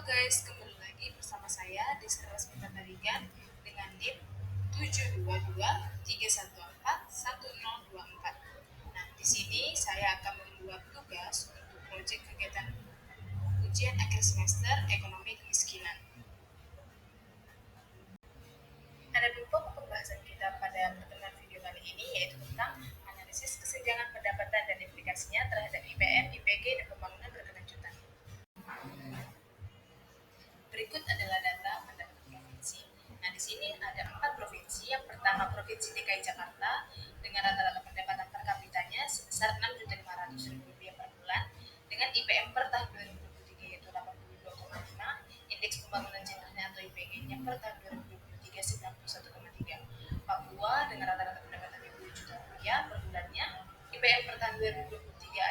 guys, kembali lagi bersama saya di Resmi Tarigan dengan NIM 72231411024. Nah, di sini saya akan membuat tugas untuk proyek kegiatan ujian akhir semester ekonomi kemiskinan. Ada beberapa pembahasan kita pada pertemuan video kali ini, yaitu tentang analisis kesenjangan pendapatan dan implikasinya terhadap IPM, IPG, dan pembangunan berkelanjutan. Berikut adalah data pendapatan provinsi. Nah, di sini ada 4 provinsi. Yang pertama Provinsi DKI Jakarta dengan rata-rata pendapatan per kapitanya sebesar Rp6.500.000 per bulan dengan IPM per tahun 2023 yaitu 82,5, indeks pembangunan gendernya atau IPG-nya per tahun 2023 91,3. Papua dengan rata-rata pendapatan Rp2 juta per bulannya, IPM per tahun 2023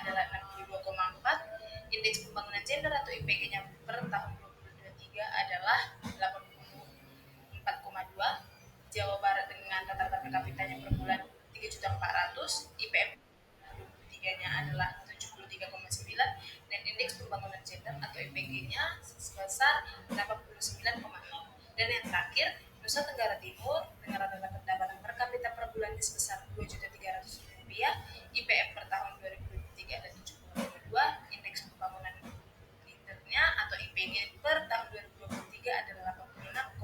adalah 62,4, indeks pembangunan gender atau IPG-nya per tahun adalah 84,2. Jawa Barat dengan rata-rata per kapitanya per bulan 3.400.000, IPM 23-nya adalah 73,9 dan indeks pembangunan gender atau IPG-nya sebesar 89,0. Dan yang terakhir, Nusa Tenggara Timur dengan rata-rata pendapatan per kapita per bulan sebesar Rp2.300.000, IPM per tahun 2023 ada 70,2, indeks pembangunan gendernya atau IPG per tahun 2023 adalah 86,5.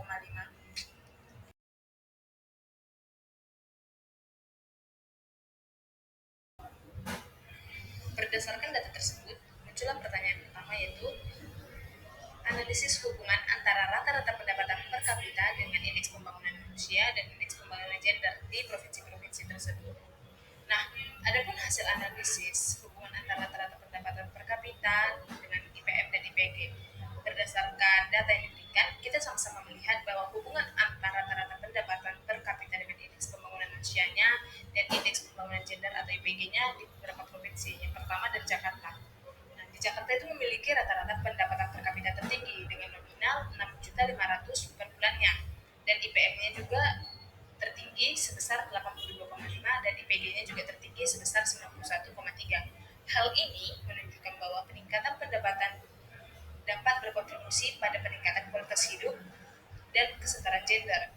Berdasarkan data tersebut, muncullah pertanyaan pertama, yaitu analisis hubungan antara rata-rata pendapatan per kapita dengan indeks pembangunan manusia dan indeks pembangunan gender di provinsi-provinsi tersebut. Nah, adapun hasil analisis hubungan antara rata-rata pendapatan per kapita dengan IPM dan IPG. Berdasarkan data yang diberikan, kita sama-sama melihat bahwa hubungan antara rata-rata pendapatan per kapita dengan indeks pembangunan manusianya dan indeks pembangunan gender atau IPG-nya di beberapa provinsi. Yang pertama dari Jakarta. Nah, di Jakarta itu memiliki rata-rata pendapatan per kapita tertinggi dengan nominal Rp6.500.000 per bulannya dan IPM-nya juga tertinggi sebesar 82,5 dan IPG-nya juga tertinggi sebesar 91,3. Hal ini menunjukkan bahwa peningkatan pendapatan dapat berkontribusi pada peningkatan kualitas hidup dan kesetaraan gender.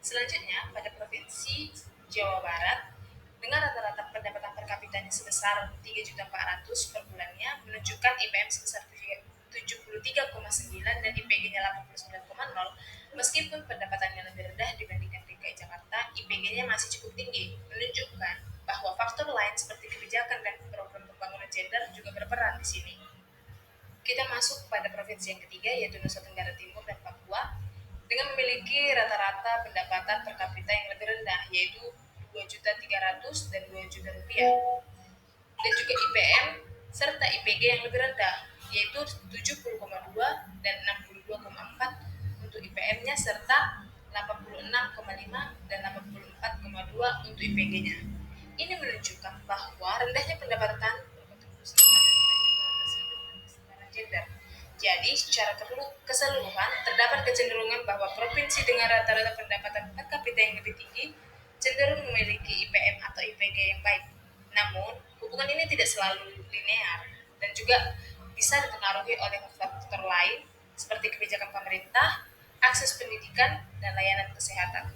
Selanjutnya, pada Provinsi Jawa Barat dengan rata-rata pendapatan per kapitanya sebesar Rp3.400.000 per bulannya menunjukkan IPM sebesar 73,9 dan IPG-nya 89,0. Meskipun pendapatannya lebih rendah dibandingkan DKI Jakarta, IPG-nya masih cukup tinggi, menunjukkan bahwa faktor lain seperti kebijakan dan program pembangunan gender juga berperan di sini. Kita masuk pada provinsi yang ketiga, yaitu Nusa Tenggara Timur dan Papua dengan memiliki rata-rata pendapatan per kapita yang lebih rendah, yaitu Rp2.300.000 dan Rp2 juta dan juga IPM serta IPG yang lebih rendah, yaitu 70,2 dan 62,4 untuk IPM-nya serta 86,5 dan 84,2 untuk IPG-nya. Ini menunjukkan bahwa rendahnya pendapatan berkontribusi pada gender. Jadi, secara keseluruhan, terdapat kecenderungan bahwa provinsi dengan rata-rata pendapatan per kapita yang lebih tinggi cenderung memiliki IPM atau IPG yang baik. Namun, hubungan ini tidak selalu linear dan juga bisa dipengaruhi oleh faktor lain seperti kebijakan pemerintah, akses pendidikan, dan layanan kesehatan.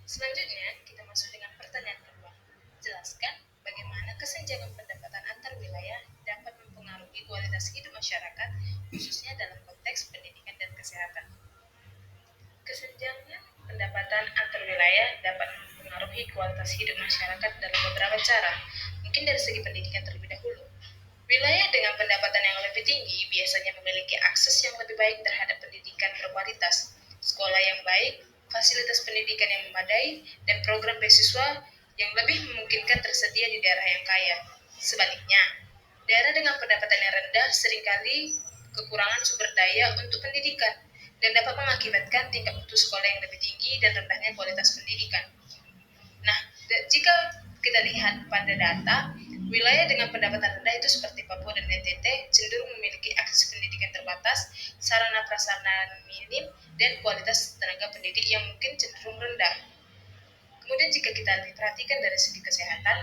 Selanjutnya, kita masuk dengan pertanyaan kedua. Jelaskan bagaimana kesenjangan pendapatan antar wilayah dapat mempengaruhi kualitas hidup masyarakat, khususnya dalam konteks pendidikan dan kesehatan. Kesenjangan pendapatan antar wilayah dapat mempengaruhi kualitas hidup masyarakat dalam beberapa cara. Mungkin dari segi pendidikan terlebih dahulu. Wilayah dengan pendapatan yang lebih tinggi biasanya memiliki akses yang lebih baik terhadap pendidikan berkualitas, sekolah yang baik, fasilitas pendidikan yang memadai, dan program beasiswa yang lebih memungkinkan tersedia di daerah yang kaya. Sebaliknya, daerah dengan pendapatan yang rendah seringkali kekurangan sumber daya untuk pendidikan dan dapat mengakibatkan tingkat mutu sekolah yang lebih tinggi dan rendahnya kualitas pendidikan. Nah, jika kita lihat pada data, wilayah dengan pendapatan rendah itu seperti Papua dan NTT cenderung memiliki akses pendidikan terbatas, sarana prasarana minim, dan kualitas tenaga pendidik yang mungkin cenderung rendah. Kemudian jika kita perhatikan dari segi kesehatan,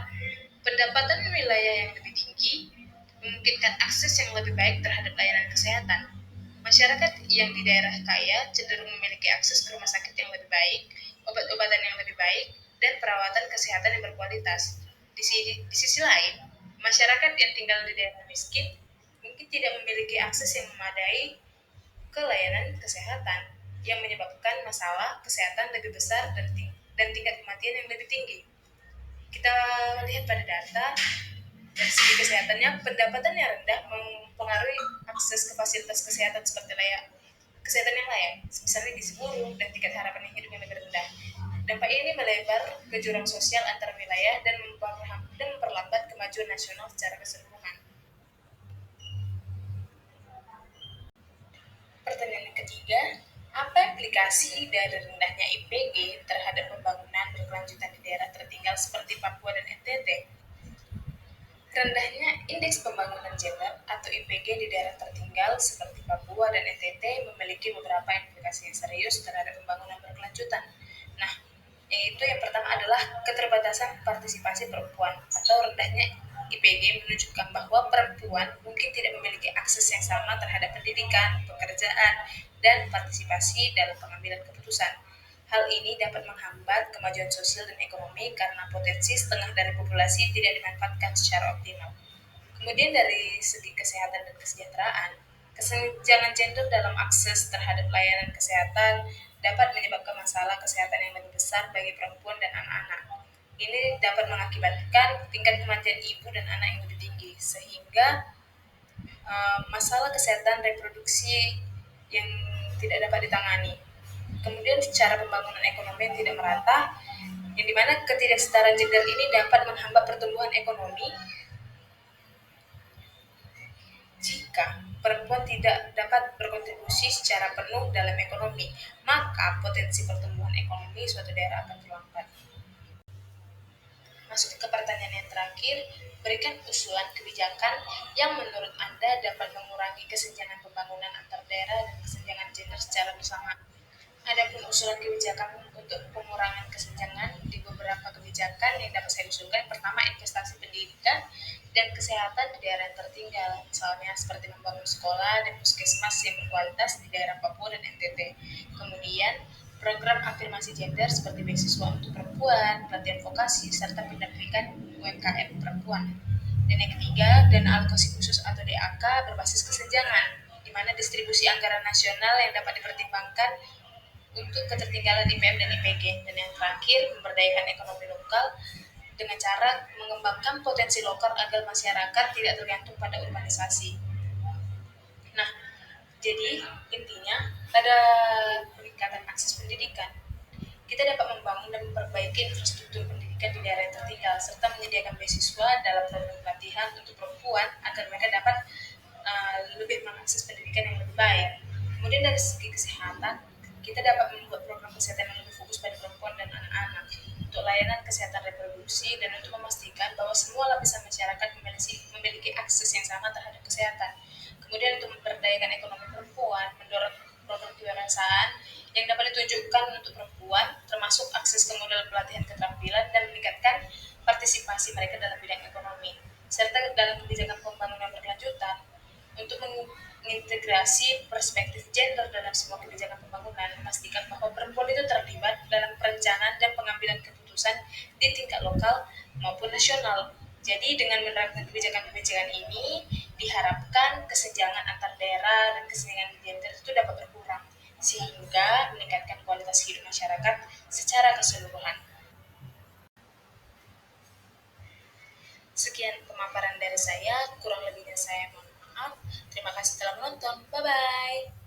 pendapatan wilayah yang lebih tinggi memungkinkan akses yang lebih baik terhadap layanan kesehatan. Masyarakat yang di daerah kaya cenderung memiliki akses ke rumah sakit yang lebih baik, obat-obatan yang lebih baik, dan perawatan kesehatan yang berkualitas. Di sisi lain, masyarakat yang tinggal di daerah miskin mungkin tidak memiliki akses yang memadai ke layanan kesehatan, yang menyebabkan masalah kesehatan lebih besar dan tingkat kematian yang lebih tinggi. Kita lihat pada data, dari segi kesehatannya, pendapatan yang rendah mempengaruhi akses ke fasilitas kesehatan seperti kesehatan yang layak, misalnya gizi buruk dan tingkat harapan hidup yang lebih rendah. Dampak ini melebar ke jurang sosial antar wilayah dan memperlambat kemajuan nasional secara keseluruhan. Pertanyaan yang ketiga, apa implikasi dari rendahnya IPG terhadap pembangunan berkelanjutan di daerah tertinggal seperti Papua dan NTT? Rendahnya indeks pembangunan gender atau IPG di daerah tertinggal seperti Papua dan NTT memiliki beberapa implikasi yang serius terhadap pembangunan berkelanjutan. Nah, yaitu yang pertama adalah keterbatasan partisipasi perempuan atau rendahnya IPG menunjukkan bahwa perempuan mungkin tidak memiliki akses yang sama terhadap pendidikan, pekerjaan, dan partisipasi dalam pengambilan keputusan. Hal ini dapat menghambat kemajuan sosial dan ekonomi karena potensi setengah dari populasi tidak dimanfaatkan secara optimal. Kemudian dari segi kesehatan dan kesejahteraan, kesenjangan gender dalam akses terhadap layanan kesehatan dapat menyebabkan masalah kesehatan yang lebih besar bagi perempuan dan anak-anak. Ini dapat mengakibatkan tingkat kematian ibu dan anak yang lebih tinggi, sehingga masalah kesehatan reproduksi yang tidak dapat ditangani. Kemudian secara pembangunan ekonomi yang tidak merata, yang dimana ketidaksetaraan gender ini dapat menghambat pertumbuhan ekonomi jika perempuan tidak dapat berkontribusi secara penuh dalam ekonomi, maka potensi pertumbuhan ekonomi suatu daerah akan terlambat. Masuk ke pertanyaan yang terakhir, berikan usulan kebijakan yang menurut Anda dapat mengurangi kesenjangan pembangunan antar daerah dan kesenjangan gender secara bersama. Adapun usulan kebijakan untuk pengurangan kesenjangan, di beberapa kebijakan yang dapat saya usulkan, pertama investasi pendidikan dan kesehatan di daerah yang tertinggal, misalnya seperti membangun sekolah dan puskesmas yang berkualitas di daerah Papua dan NTT. Kemudian program afirmasi gender seperti beasiswa untuk perempuan, pelatihan vokasi, serta pendampingan UMKM perempuan. Dan yang ketiga, dana alokasi khusus atau DAK berbasis kesenjangan, di mana distribusi anggaran nasional yang dapat dipertimbangkan untuk ketertinggalan IPM dan IPG. Dan yang terakhir, memberdayakan ekonomi lokal dengan cara mengembangkan potensi lokal agar masyarakat tidak tergantung pada urbanisasi. Nah, jadi intinya pada peningkatan akses pendidikan, kita dapat membangun dan memperbaiki infrastruktur pendidikan di daerah yang tertinggal, serta menyediakan beasiswa dalam program pelatihan untuk perempuan agar mereka dapat lebih mengakses pendidikan yang lebih baik. Kemudian dari segi kesehatan, kita dapat membuat program kesehatan yang lebih fokus pada perempuan dan anak-anak untuk layanan kesehatan reproduksi dan untuk memastikan bahwa semua lapisan masyarakat memiliki akses yang sama terhadap kesehatan. Kemudian untuk memberdayakan ekonomi perempuan, mendorong program kewirausahaan yang dapat ditunjukkan untuk perempuan, termasuk akses ke modal pelatihan keterampilan dan meningkatkan partisipasi mereka dalam bidang ekonomi. Serta dalam kebijakan pembangunan berkelanjutan, untuk mengintegrasi perspektif gender dalam semua kebijakan pembangunan, memastikan bahwa perempuan itu terlibat dalam perencanaan dan pengambilan keputusan di tingkat lokal maupun nasional. Jadi dengan menerapkan kebijakan-kebijakan ini, diharapkan kesenjangan antar daerah dan kesenjangan gender itu dapat berkurang, sehingga meningkatkan kualitas hidup masyarakat secara keseluruhan. Sekian pemaparan dari saya, kurang lebihnya saya mohon maaf. Terima kasih telah menonton. Bye-bye.